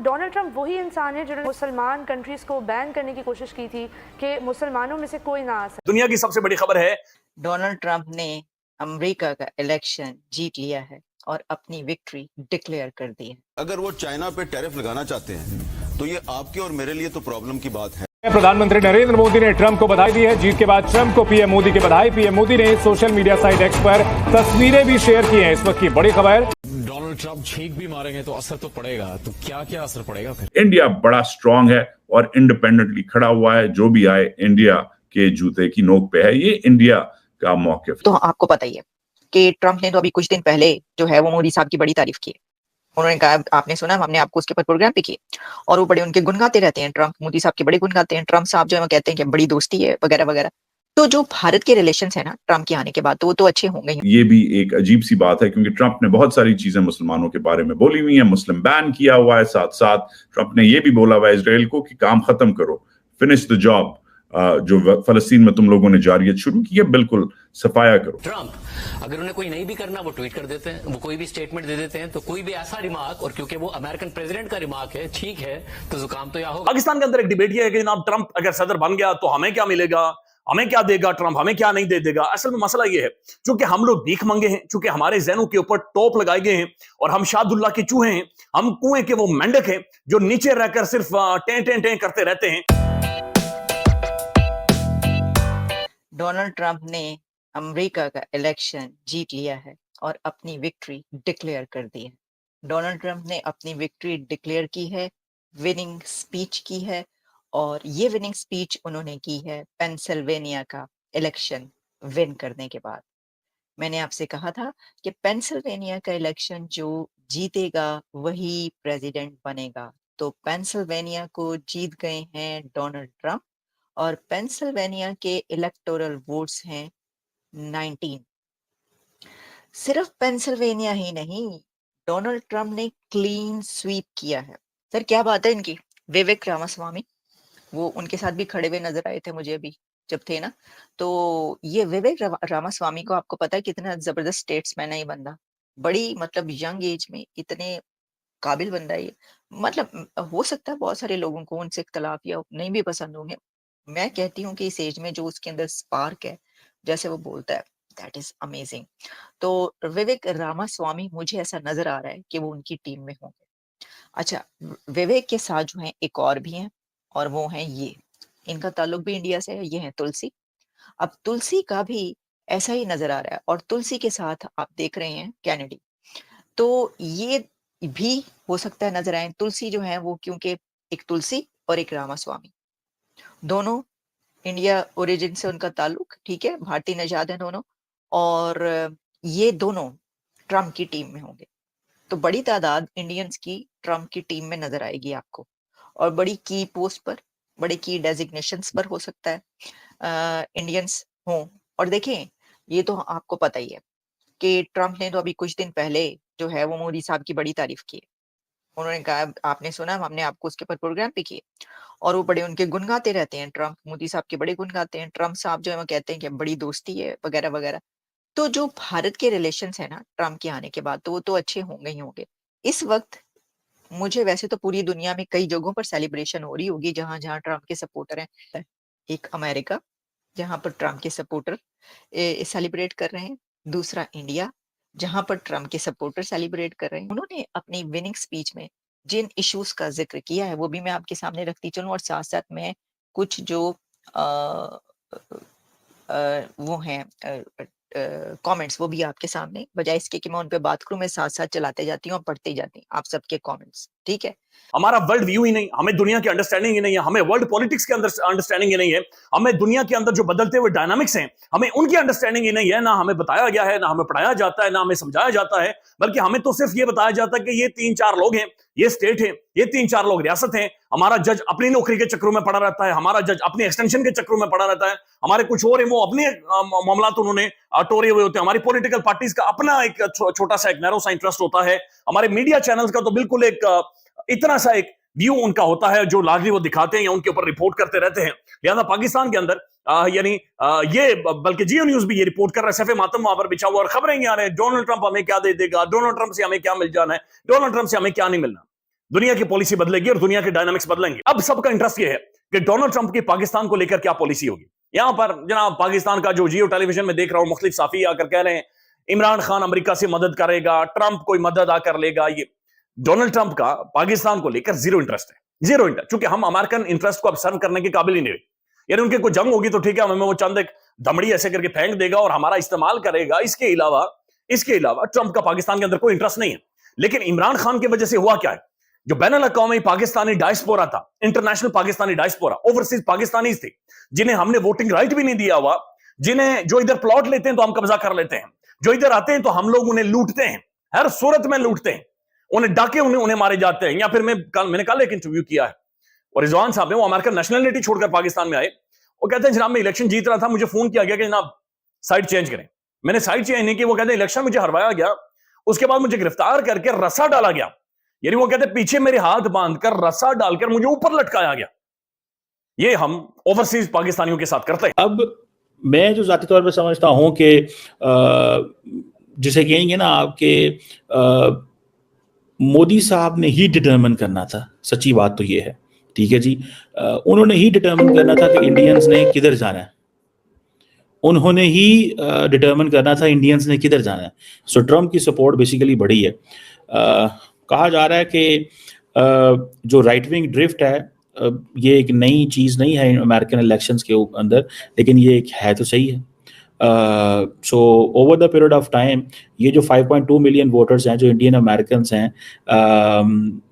Donald Trump वही इंसान है जिन्होंने मुसलमान कंट्रीज को बैन करने की कोशिश की थी कि मुसलमानों में से कोई ना आ सके। दुनिया की सबसे बड़ी खबर है, डोनाल्ड ट्रंप ने अमेरिका का इलेक्शन जीत लिया है और अपनी विक्ट्री डिक्लेयर कर दी है। अगर वो चाइना पे टैरिफ लगाना चाहते हैं तो ये आपके और मेरे लिए तो प्रॉब्लम की बात है। प्रधानमंत्री नरेंद्र मोदी ने ट्रंप को बधाई दी है। जीत के बाद ट्रंप को पीएम मोदी की बधाई। पीएम मोदी ने सोशल मीडिया साइट एक्स पर तस्वीरें भी शेयर की हैं। इस वक्त की बड़ी खबर, डोनाल्ड ट्रंप छींक भी मारेंगे तो असर तो पड़ेगा। तो क्या क्या असर पड़ेगा फिर? इंडिया बड़ा स्ट्रांग है और इंडिपेंडेंटली खड़ा हुआ है। जो भी आए इंडिया के जूते की नोक पे है। ये इंडिया का मौकिफ। तो आपको पता ही है कि ट्रंप ने तो अभी कुछ दिन पहले जो है वो मोदी साहब की बड़ी तारीफ की। उन्होंने कहा, आपने सुना, हमने आपको उसके ऊपर प्रोग्राम भी किए और वो बड़े उनके गुण गाते रहते हैं। ट्रंप मोदी साहब के बड़े गुण गाते हैं। ट्रंप साहब जो है वो कहते हैं कि बड़ी दोस्ती है वगैरह वगैरह। तो जो भारत के रिलेशंस है ना ट्रंप के आने के बाद, तो वो तो अच्छे होंगे ही। ये भी एक अजीब सी बात है क्योंकि ट्रंप ने बहुत सारी चीजें मुसलमानों के बारे में बोली हुई है। मुस्लिम बैन किया हुआ है। साथ साथ ट्रंप ने ये भी बोला हुआ है इसराइल को कि काम खत्म करो, फिनिश द जॉब। जो फलस्तीन में तुम लोगों ने जारियत शुरू की है, बिल्कुल सफाया करो। ट्रंप अगर उन्हें कोई नहीं भी करना वो ट्वीट कर देते हैं, वो कोई भी स्टेटमेंट दे देते हैं, तो कोई भी ऐसा रिमार्क, और क्योंकि वो अमेरिकन प्रेसिडेंट का रिमार्क है, ठीक है, तो जुकाम तो या होगा। पाकिस्तान के अंदर एक डिबेट ये है कि जनाब ट्रंप अगर सदर बन गया तो हमें क्या मिलेगा, हमें क्या देगा ट्रंप, हमें क्या नहीं दे देगा। असल में मसला ये है, चूंकि हम लोग भीख मंगे हैं, चूंकि हमारे जहनों के ऊपर टोप लगाए गए हैं और हम शाहदुल्ला के चूहे हैं, हम कुएं के वो मेंढक हैं जो नीचे रहकर सिर्फ टें टें टें करते रहते हैं। डोनाल्ड ट्रंप ने अमेरिका का इलेक्शन जीत लिया है और अपनी विक्ट्री डिक्लेयर कर दी है। डोनाल्ड ट्रंप ने अपनी विक्ट्री डिक्लेयर की है, विनिंग स्पीच की है, और ये विनिंग स्पीच उन्होंने की है पेंसिल्वेनिया का इलेक्शन विन करने के बाद। मैंने आपसे कहा था कि पेंसिल्वेनिया का इलेक्शन जो जीतेगा वही प्रेसिडेंट बनेगा। तो पेंसिल्वेनिया को जीत गए हैं डोनाल्ड ट्रंप और पेंसिल्वेनिया के इलेक्टोरल वोट्स हैं 19। सिर्फ पेंसिल्वेनिया ही नहीं, डोनाल्ड ट्रंप ने क्लीन स्वीप किया है। सर क्या बात है इनकी। विवेक रामास्वामी वो उनके साथ भी खड़े हुए नजर आए थे मुझे अभी जब थे ना। तो ये विवेक रामास्वामी को आपको पता है कितना जबरदस्त स्टेट्समैन है ये बंदा। बड़ी मतलब यंग एज में इतने काबिल बंदा है ये। मतलब हो सकता है बहुत सारे लोगों को उनसे इख्तलाफ या नहीं भी पसंद होंगे। मैं कहती हूँ कि इस एज में जो उसके अंदर स्पार्क है, जैसे वो बोलता है, दैट इज अमेजिंग। तो विवेक रामास्वामी मुझे ऐसा नजर आ रहा है कि वो उनकी टीम में होंगे। अच्छा, विवेक के साथ जो है एक और भी हैं और वो हैं ये, इनका ताल्लुक भी इंडिया से है, ये है तुलसी। अब तुलसी का भी ऐसा ही नजर आ रहा है और तुलसी के साथ आप देख रहे हैं कैनेडी। तो ये भी हो सकता है नजर आए। तुलसी जो है वो, क्योंकि एक तुलसी और एक रामास्वामी, दोनों इंडिया ओरिजिन से उनका ताल्लुक, ठीक है, भारतीय नजाद है दोनों, और ये दोनों ट्रम्प की टीम में होंगे। तो बड़ी तादाद इंडियंस की ट्रम्प की टीम में नजर आएगी आपको, और बड़ी की पोस्ट पर, बड़े की डेजिग्नेशंस पर हो सकता है इंडियंस हों। और देखें, ये तो आपको पता ही है कि ट्रम्प ने तो अभी कुछ दिन पहले जो है वो मोदी साहब की बड़ी तारीफ की। उन्होंने कहा, आपने सुना, हमने आपको उसके ऊपर प्रोग्राम भी किए और वो बड़े उनके गुण गाते रहते हैं। ट्रंप मोदी साहब के बड़े गुण गाते हैं। ट्रंप साहब जो है वो कहते हैं कि बड़ी दोस्ती है वगैरह वगैरह। तो जो भारत के रिलेशंस है ना ट्रंप के आने के बाद, तो वो तो अच्छे होंगे ही होंगे। इस वक्त मुझे वैसे तो पूरी दुनिया में कई जगहों पर सेलिब्रेशन हो रही होगी जहां जहां ट्रंप के सपोर्टर हैं। एक अमेरिका जहां पर ट्रंप के सपोर्टर सेलिब्रेट कर रहे हैं, दूसरा इंडिया जहां पर ट्रंप के सपोर्टर सेलिब्रेट कर रहे हैं। उन्होंने अपनी विनिंग स्पीच में जिन इश्यूज का जिक्र किया है वो भी मैं आपके सामने रखती चलूं, और साथ साथ मैं कुछ जो वो हैं कमेंट्स वो भी आपके सामने, बजाय इसके कि मैं उन पे बात करूं, मैं साथ साथ चलाते जाती हूँ और पढ़ते जाती हूँ आप सबके कमेंट्स, ठीक है। हमारा वर्ल्ड व्यू ही नहीं, हमें दुनिया की अंडरस्टैंडिंग ही नहीं है, हमें वर्ल्ड पॉलिटिक्स के अंदर अंडरस्टैंडिंग ही नहीं है, हमें दुनिया के अंदर जो बदलते हुए डायनामिक्स हैं हमें उनकी अंडरस्टैंडिंग ही नहीं है। ना हमें बताया गया है, ना हमें पढ़ाया जाता है, ना हमें समझाया जाता है, बल्कि हमें तो सिर्फ ये बताया जाता है कि ये 3-4 लोग हैं, ये स्टेट है, ये 3-4 लोग रियासत हैं। हमारा जज अपनी नौकरी के चक्रों में पड़ा रहता है, हमारा जज अपनी एक्सटेंशन के चक्रों में पड़ा रहता है, हमारे कुछ और है वो अपने मामला तो उन्होंने टोरे हुए होते हैं। हमारी पॉलिटिकल पार्टीज का अपना एक छोटा सा, एक नैरो सा इंटरेस्ट होता है। हमारे मीडिया चैनल्स का तो बिल्कुल एक इतना सा एक व्यू उनका होता है जो लाजमी वो दिखाते हैं या उनके ऊपर रिपोर्ट करते रहते हैं। लिहाजा पाकिस्तान के अंदर यानी ये, बल्कि जियो न्यूज भी ये रिपोर्ट कर रहा है, सफे मातम वहां पर बिछा हुआ और खबरें आ रही है, डोनाल्ड ट्रंप हमें क्या दे देगा, डोनाल्ड ट्रंप से हमें क्या मिल जाना है, डोनाल्ड ट्रंप से हमें क्या नहीं मिलना। दुनिया की पॉलिसी बदलेगी और दुनिया के डायनामिक्स बदलेंगे। अब सबका इंटरेस्ट ये है कि डोनाल्ड ट्रंप की पाकिस्तान को लेकर क्या पॉलिसी होगी। यहां पर जनाब पाकिस्तान का जो जियो टेलीविजन में देख रहा हूं, मुख्तलिफ साफी आकर कह रहे हैं इमरान खान अमेरिका से मदद करेगा, ट्रंप कोई मदद आकर लेगा। ये डोनाल्ड ट्रंप का पाकिस्तान को लेकर जीरो इंटरेस्ट है, जीरो इंटरेस्ट, क्योंकि हम अमेरिकन इंटरेस्ट को अब सर्व करने के काबिल ही नहीं रहे। यानी उनके कोई जंग होगी तो ठीक है, हमें वो चंद एक दमड़ी ऐसे करके फेंक देगा और हमारा इस्तेमाल करेगा। इसके अलावा ट्रंप का पाकिस्तान के अंदर कोई इंटरेस्ट नहीं है। लेकिन इमरान खान की वजह से हुआ क्या है, जो बैनुल अक़वामी पाकिस्तानी डायस्पोरा था, international Pakistani diaspora, overseas Pakistani थे, जिन्हें हमने वोटिंग राइट भी नहीं दिया हुआ, जिन्हें जो इधर प्लॉट लेते हैं तो हम कब्जा कर लेते हैं, जो इधर आते हैं तो हम लोग उन्हें लूटते हैं, हर सूरत में लूटते हैं, उन्हें डाके उन्हें मारे जाते हैं। या फिर मैंने कल एक इंटरव्यू किया है और रिजवान साहब है, वो अमेरिकन नेशनलिटी छोड़कर पाकिस्तान में आए। वो कहते हैं जनाब मैं इलेक्शन जीत रहा था, मुझे फोन किया गया कि जनाब साइड चेंज करें। मैंने साइड चेंज नहीं की। वो कहते हैं इलेक्शन मुझे हरवाया गया, उसके बाद मुझे गिरफ्तार करके रस्सा डाला गया। यानी वो कहते पीछे मेरे हाथ बांधकर रस्सा डालकर मुझे ऊपर लटकाया गया। ये हम ओवरसीज पाकिस्तानियों के साथ करते हैं। अब मैं जो जाती तौर पे समझता हूं कि जिसे कहेंगे ना आपके मोदी साहब ने ही डिटरमिन करना था, सच्ची बात तो ये है, ठीक है जी। उन्होंने ही डिटरमिन करना था कि इंडियंस ने किधर जाना है, उन्होंने ही डिटरमिन करना था इंडियंस ने किधर जाना है। सो ट्रम्प की सपोर्ट बेसिकली बढ़ी है। कहा जा रहा है कि जो राइट विंग ड्रिफ्ट है ये एक नई चीज़ नहीं है अमेरिकन इलेक्शंस के अंदर, लेकिन ये एक है तो सही है। So over the period of time ये जो 5.2 मिलियन वोटर्स हैं जो इंडियन अमेरिकन हैं,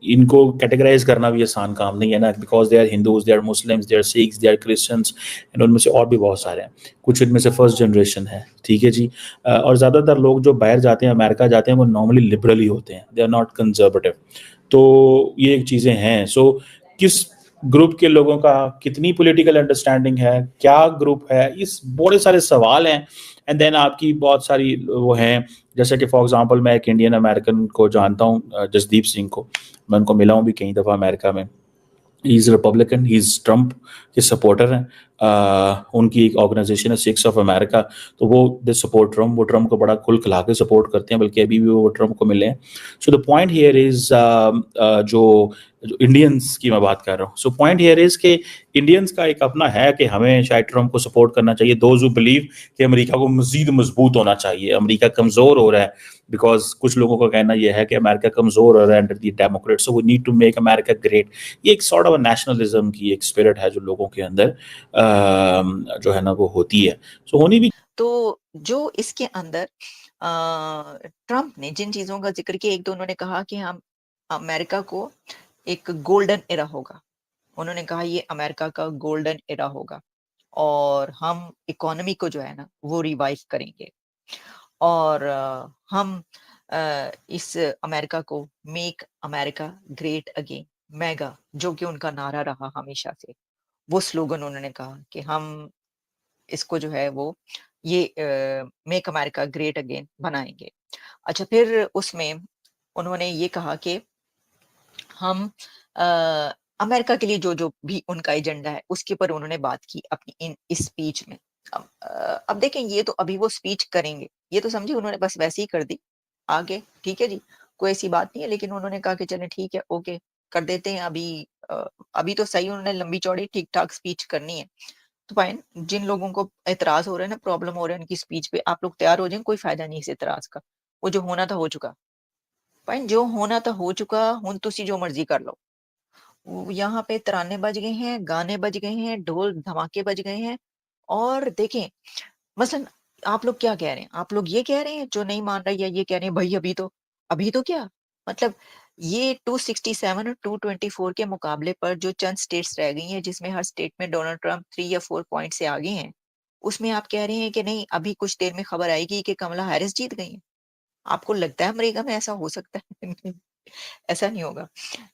इनको कैटेगराइज करना भी आसान काम नहीं है ना, because they are Hindus, they are Muslims, they are Sikhs, they are Christians, and उनमें से और भी बहुत सारे हैं, कुछ इनमें से फर्स्ट जनरेशन है, ठीक है जी। और ज़्यादातर लोग जो बाहर जाते हैं, अमेरिका जाते हैं, वो नॉर्मली लिबरल ही होते हैं, दे आर नॉट कंजर्वेटिव। तो ये एक चीज़ें हैं। सो किस ग्रुप के लोगों का कितनी पॉलिटिकल अंडरस्टैंडिंग है, क्या ग्रुप है, इस बड़े सारे सवाल हैं। एंड देन आपकी बहुत सारी वो हैं, जैसे कि फॉर एग्जांपल मैं एक इंडियन अमेरिकन को जानता हूँ, जसदीप सिंह को, मैं उनको मिला हूँ भी कई दफ़ा अमेरिका में। He is Republican, he is Trump के सपोर्टर हैं। उनकी एक ऑर्गेनाइजेशन है सिक्स ऑफ अमेरिका, तो वो दे सपोर्ट ट्रम्प, वो ट्रम्प को बड़ा खुल खिला के सपोर्ट करते हैं, बल्कि अभी भी वो ट्रम्प को मिले हैं। So the point here is जो इंडियंस की मैं बात कर रहा हूँ, सो पॉइंट हियर इज़ कि इंडियंस का एक अपना है कि हमें शायद ट्रम्प को सपोर्ट करना चाहिए। दोज हु बिलीव कि अमेरिका को मज़ीद मजबूत होना चाहिए, अमेरिका कमज़ोर हो रहा है, बिकॉज कुछ लोगों का कहना यह है कि अमेरिका कमज़ोर हो रहा है under the Democrat, so we need to make America great. ये एक सॉर्ट ऑफ नेशनलिज्म की एक स्पिरिट है जो लोगों के अंदर जो है ना वो होती है, सो होनी भी। तो जो इसके अंदर ट्रम्प ने जिन चीजों का जिक्र किया, एक तो उन्होंने कहा कि हम अमेरिका को एक गोल्डन एरा होगा, उन्होंने कहा ये अमेरिका का गोल्डन एरा होगा और हम इकोनॉमी को जो है ना वो रिवाइव करेंगे और हम इस अमेरिका को make America great again, mega, जो कि उनका नारा रहा हमेशा से, वो स्लोगन उन्होंने कहा कि हम इसको जो है वो ये मेक अमेरिका ग्रेट अगेन बनाएंगे। अच्छा, फिर उसमें उन्होंने ये कहा कि हम अमेरिका के लिए जो जो भी उनका एजेंडा है उसके ऊपर उन्होंने बात की अपनी इस स्पीच में। अब देखें, ये तो अभी वो स्पीच करेंगे, ये तो समझिए उन्होंने बस वैसे ही कर दी आगे, ठीक है जी, कोई ऐसी बात नहीं है, लेकिन उन्होंने कहा कि चलें ठीक है, ओके कर देते हैं। अभी तो सही उन्होंने लंबी चौड़ी ठीक ठाक स्पीच करनी है। तो फाइन, जिन लोगों को एतराज हो रहा है ना, प्रॉब्लम हो रहा है उनकी स्पीच पे, आप लोग तैयार हो जाएं, कोई फायदा नहीं इस एतराज का, वो जो होना था हो चुका। फाइन, जो होना था हो चुका, हुन तुसी जो मर्जी कर लो। यहाँ पे तराने बज गए हैं, गाने बज गए हैं, ढोल धमाके बज गए हैं। और देखें मसलन आप लोग क्या कह रहे हैं, आप लोग ये कह रहे हैं जो नहीं मान रहा, या ये कह रहे हैं भाई अभी तो क्या मतलब, ये 267 और 224 के मुकाबले पर जो चंद स्टेट्स रह गई हैं, जिसमें हर स्टेट में डोनाल्ड ट्रंप 3 या 4 पॉइंट से आगे हैं, उसमें आप कह रहे हैं कि नहीं अभी कुछ देर में खबर आएगी कि कमला हैरिस जीत गई हैं। आपको लगता है अमेरिका में ऐसा हो सकता है? ऐसा नहीं होगा।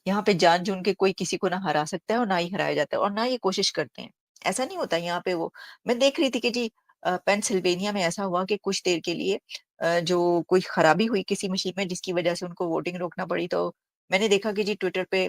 यहाँ पे जान जून के कोई किसी को ना हरा सकता है और ना ही हराया जाता है और ना ये कोशिश करते हैं, ऐसा नहीं होता यहाँ पे। वो मैं देख रही थी कि जी पेंसिल्वेनिया में ऐसा हुआ कि कुछ देर के लिए जो कोई खराबी हुई किसी मशीन में जिसकी वजह से उनको वोटिंग रोकना पड़ी। तो मैंने देखा कि जी ट्विटर पे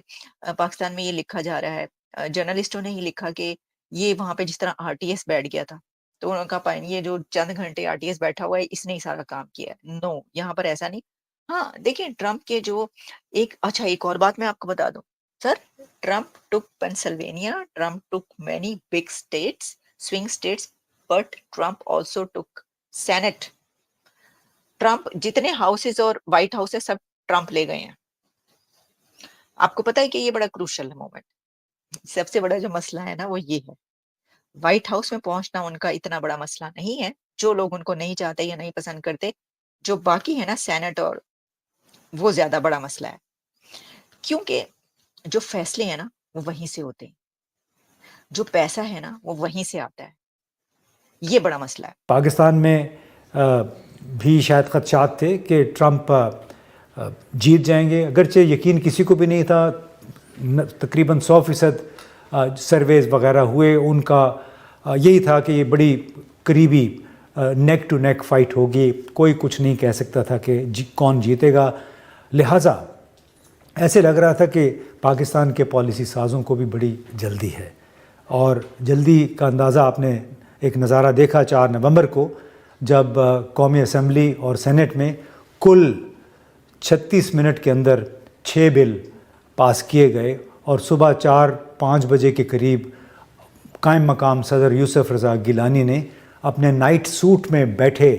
पाकिस्तान में ये लिखा जा रहा है, जर्नलिस्टों ने ही लिखा कि ये वहां पे जिस तरह आरटीएस बैठ गया था, तो उन्होंने कहा ये जो चंद घंटे आरटीएस बैठा हुआ है इसने ही सारा काम किया है। नो, यहाँ पर ऐसा नहीं। हाँ, देखिए ट्रम्प के जो एक और बात मैं आपको बता दूं sir, Trump took Pennsylvania, Trump took many big states, swing states, but Trump also took senate. Trump जितने हाउसेस और व्हाइट हाउस है सब ट्रम्प ले गए हैं। आपको पता है कि ये बड़ा क्रूशल मोमेंट, सबसे बड़ा जो मसला है ना वो ये है, व्हाइट हाउस में पहुंचना उनका इतना बड़ा मसला नहीं है, जो लोग उनको नहीं चाहते या नहीं पसंद करते, जो बाकी है ना सेनेट और वो ज्यादा बड़ा मसला है, क्योंकि जो फैसले हैं ना वो वहीं से होते हैं, जो पैसा है ना वो वहीं से आता है, ये बड़ा मसला है। पाकिस्तान में भी शायद खदशात थे कि ट्रंप जीत जाएंगे, अगरचे यकीन किसी को भी नहीं था। तकरीबन 100% सर्वेज वगैरह हुए, उनका यही था कि ये बड़ी करीबी नेक टू नेक फाइट होगी, कोई कुछ नहीं कह सकता था कि कौन जीतेगा। लिहाजा ऐसे लग रहा था कि पाकिस्तान के पॉलिसी साज़ों को भी बड़ी जल्दी है, और जल्दी का अंदाज़ा आपने एक नज़ारा देखा 4 नवंबर को, जब कौमी असम्बली और सेनेट में कुल 36 मिनट के अंदर 6 बिल पास किए गए, और सुबह 4-5 बजे के करीब कायम मकाम सदर यूसुफ रज़ा गिलानी ने अपने नाइट सूट में बैठे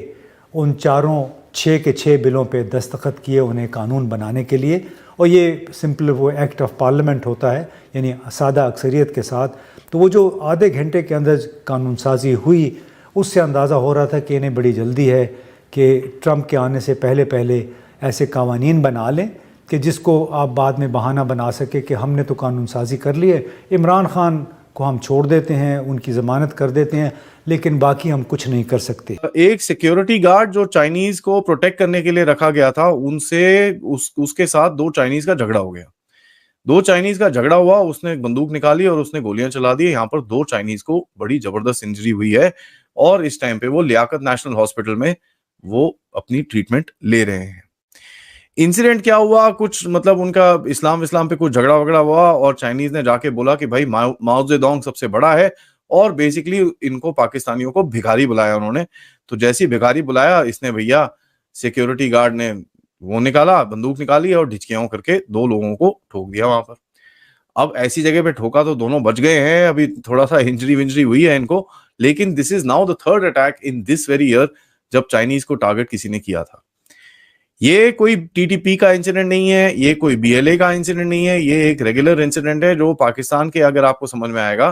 उन चारों 6 के 6 बिलों पे दस्तखत किए उन्हें कानून बनाने के लिए। और ये सिंपल वो एक्ट ऑफ पार्लियामेंट होता है, यानी सादा अक्सरियत के साथ। तो वो जो आधे घंटे के अंदर कानून साजी हुई, उससे अंदाज़ा हो रहा था कि इन्हें बड़ी जल्दी है कि ट्रंप के आने से पहले पहले ऐसे कानून बना लें कि जिसको आप बाद में बहाना बना सके कि हमने तो कानून साजी कर लिए, इमरान खान को हम छोड़ देते हैं, उनकी ज़मानत कर देते हैं, लेकिन बाकी हम कुछ नहीं कर सकते। एक सिक्योरिटी गार्ड जो चाइनीज को प्रोटेक्ट करने के लिए रखा गया था, उनसे उसके साथ 2 चाइनीज का झगड़ा हो गया। 2 चाइनीज का झगड़ा हुआ, उसने एक बंदूक निकाली और उसने गोलियां चला दी। यहाँ पर 2 चाइनीज को बड़ी जबरदस्त इंजरी हुई है, और इस टाइम पे वो लियाकत नेशनल हॉस्पिटल में वो अपनी ट्रीटमेंट ले रहे हैं। इंसिडेंट क्या हुआ, कुछ मतलब उनका इस्लाम पे कुछ झगड़ा वगड़ा हुआ, और चाइनीज ने जाके बोला कि भाई माओ जेडोंग सबसे बड़ा है, और बेसिकली इनको पाकिस्तानियों को भिखारी बुलाया उन्होंने। तो जैसे ही भिखारी बुलाया, इसने भैया सिक्योरिटी गार्ड ने वो निकाला, बंदूक निकाली और ढिचकियां करके 2 लोगों को ठोक दिया वहां पर। अब ऐसी जगह पे ठोका तो दोनों बच गए हैं, अभी थोड़ा सा इंजरी विंजरी हुई है इनको, लेकिन this is now the 3rd attack in this very year जब चाइनीज को टारगेट किसी ने किया था। ये कोई टीटीपी का इंसिडेंट नहीं है, ये कोई बीएलए का इंसिडेंट नहीं है, ये एक रेगुलर इंसिडेंट है जो पाकिस्तान के, अगर आपको समझ में आएगा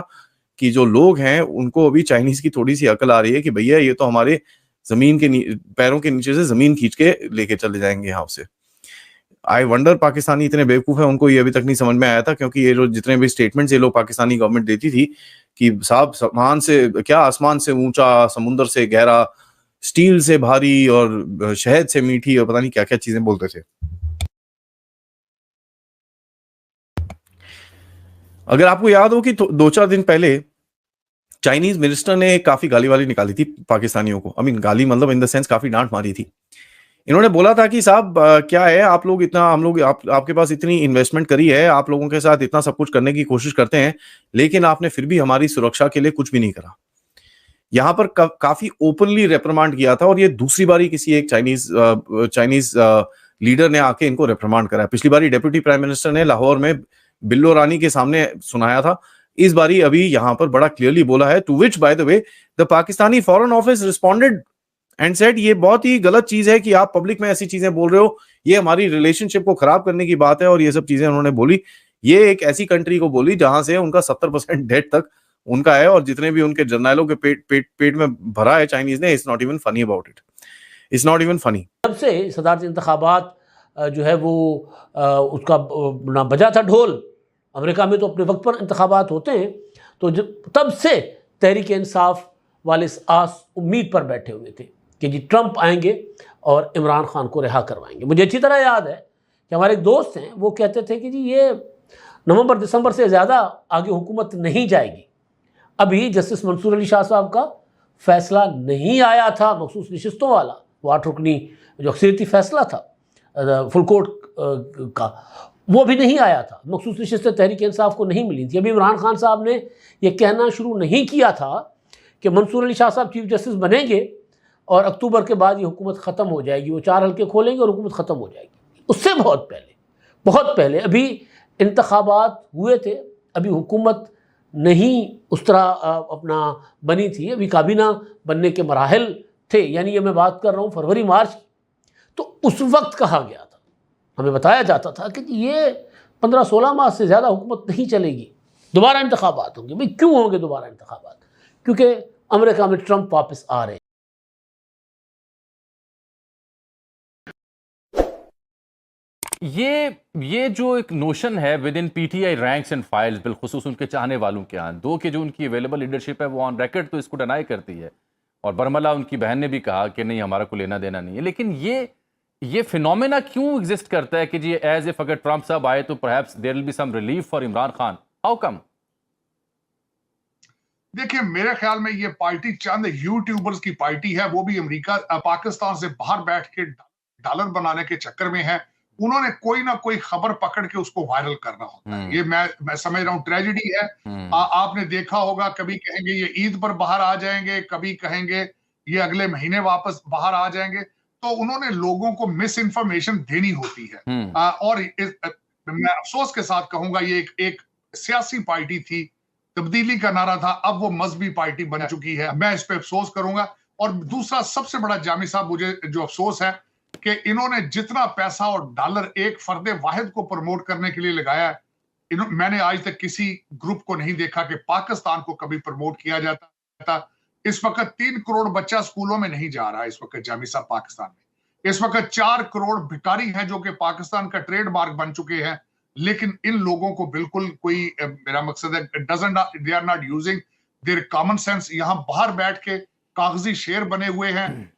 कि जो लोग हैं उनको अभी चाइनीज की थोड़ी सी अकल आ रही है कि भैया ये तो हमारे जमीन के पैरों के नीचे से जमीन खींच के लेके चले जाएंगे यहाँ से। आई वंडर पाकिस्तानी इतने बेवकूफ है, उनको ये अभी तक नहीं समझ में आया था, क्योंकि ये जो जितने भी स्टेटमेंट्स ये लोग पाकिस्तानी गवर्नमेंट देती थी कि साहब आसमान से ऊंचा, समुद्र से गहरा, स्टील से भारी और शहद से मीठी, और पता नहीं क्या क्या चीजें बोलते थे। अगर आपको याद हो कि 2-4 दिन पहले चाइनीज मिनिस्टर ने काफी गाली वाली निकाली थी पाकिस्तानियों को, आई मीन गाली मतलब इन द सेंस काफी डांट मारी थी। इन्होंने बोला था कि साहब क्या है, आप लोग इतना, हम लोग आपके पास इतनी इन्वेस्टमेंट करी है, आप लोगों के साथ इतना सब कुछ करने की कोशिश करते हैं, लेकिन आपने फिर भी हमारी सुरक्षा के लिए कुछ भी नहीं करा। यहाँ पर काफी ओपनली रेप्रिमांड किया था, और ये दूसरी बारी किसी एक चाइनीज लीडर ने आके इनको रेप्रिमांड करा। पिछली बारी डेप्यूटी प्राइम मिनिस्टर ने लाहौर में बिल्लो रानी के सामने सुनाया था, इस बारी अभी यहाँ पर बड़ा क्लियरली बोला है, to which by the way the Pakistani foreign office responded and said ये बहुत ही गलत चीज है कि आप पब्लिक में ऐसी चीजें बोल रहे हो, ये हमारी रिलेशनशिप को खराब करने की बात है, और ये सब चीजें उन्होंने बोली। ये एक ऐसी कंट्री को बोली जहां से उनका 70% डेट तक उनका है, और जितने भी उनके जर्नैलों के पेट में भरा है चाइनीज ने, it's not even funny about it, it's not even funny. तब से सदारती इंतखाबात जो है वो उसका ना बजा था ढोल। अमेरिका में तो अपने वक्त पर इंतखाबात होते हैं, तो तब से तहरीक इंसाफ वाले आस उम्मीद पर बैठे हुए थे कि जी ट्रंप आएंगे और इमरान खान को रिहा करवाएंगे। मुझे अच्छी तरह याद है कि हमारे एक दोस्त हैं, वो कहते थे कि जी ये नवंबर दिसंबर से ज़्यादा आगे हुकूमत नहीं जाएगी। अभी जस्टिस मंसूर अली शाह साहब का फैसला नहीं आया था, मखसूस नशिस्तों वाला, वो 8 रुकनी जो अक्सरियती फैसला था फुल कोर्ट का, वो भी नहीं आया था। मखसूस नशिस्तें तहरीक इंसाफ को नहीं मिली थी। अभी इमरान खान साहब ने यह कहना शुरू नहीं किया था कि मंसूर अली शाह साहब चीफ जस्टिस बनेंगे और अक्टूबर के बाद ये हुकूमत ख़त्म हो जाएगी, वो 4 हल्के खोलेंगे और हुकूमत ख़त्म हो जाएगी। उससे बहुत पहले अभी इंतखाबात हुए थे, अभी हुकूमत नहीं उस तरह अपना बनी थी, अभी काबीना बनने के मराहल थे, यानी ये मैं बात कर रहा हूँ फरवरी मार्च। तो उस वक्त कहा गया था, हमें बताया जाता था कि ये 15-16 माह से ज़्यादा हुकूमत नहीं चलेगी, दोबारा इंतखाबात होंगे। भाई क्यों होंगे दोबारा इंतखाबात? क्योंकि अमेरिका में ट्रंप वापस आ रहे हैं। ये जो एक नोशन है within PTI ranks and files, बिलखुसूस उनके चाहने वालों के यहाँ, दो कि जो उनकी अवेलेबल लीडरशिप है वो ऑन रिकॉर्ड तो इसको डिनाई करती है, और बरमला उनकी बहन ने भी कहा कि नहीं हमारा को लेना देना नहीं है। लेकिन ये फिनोमेना क्यों एग्जिस्ट करता है कि जी एज इफ अगर ट्रंप साहब आए तो perhaps there will be some relief for Imran Khan? How come? देखिए, मेरे ख्याल में ये पार्टी चंद यूट्यूबर्स की पार्टी है, वो भी अमेरिका पाकिस्तान से बाहर बैठ के डॉलर बनाने के चक्कर में है। उन्होंने कोई ना कोई खबर पकड़ के उसको वायरल करना होता है। ये मैं समझ रहा हूँ ट्रेजेडी है। आपने देखा होगा, कभी कहेंगे ये ईद पर बाहर आ जाएंगे, कभी कहेंगे ये अगले महीने वापस बाहर आ जाएंगे। तो उन्होंने लोगों को मिस इन्फॉर्मेशन देनी होती है। और मैं अफसोस के साथ कहूंगा ये एक सियासी पार्टी थी, तब्दीली का नारा था, अब वो मजहबी पार्टी बन चुकी है। मैं इस पे अफसोस करूंगा। और दूसरा सबसे बड़ा जामी साहब मुझे जो अफसोस है कि इन्होंने जितना पैसा और डॉलर एक फर्द वाहिद को प्रमोट करने के लिए लगाया है, मैंने आज तक किसी ग्रुप को नहीं देखा कि पाकिस्तान को कभी प्रमोट किया जाता। इस वक्त 3 करोड़ बच्चा स्कूलों में नहीं जा रहा है। इस वक्त जामी साहब पाकिस्तान में इस वक्त 4 करोड़ भिखारी हैं जो कि पाकिस्तान का ट्रेडमार्क बन चुके हैं। लेकिन इन लोगों को बिल्कुल कोई, मेरा मकसद है, they are not using their common sense. यहां बाहर बैठ के कागजी शेर बने हुए हैं।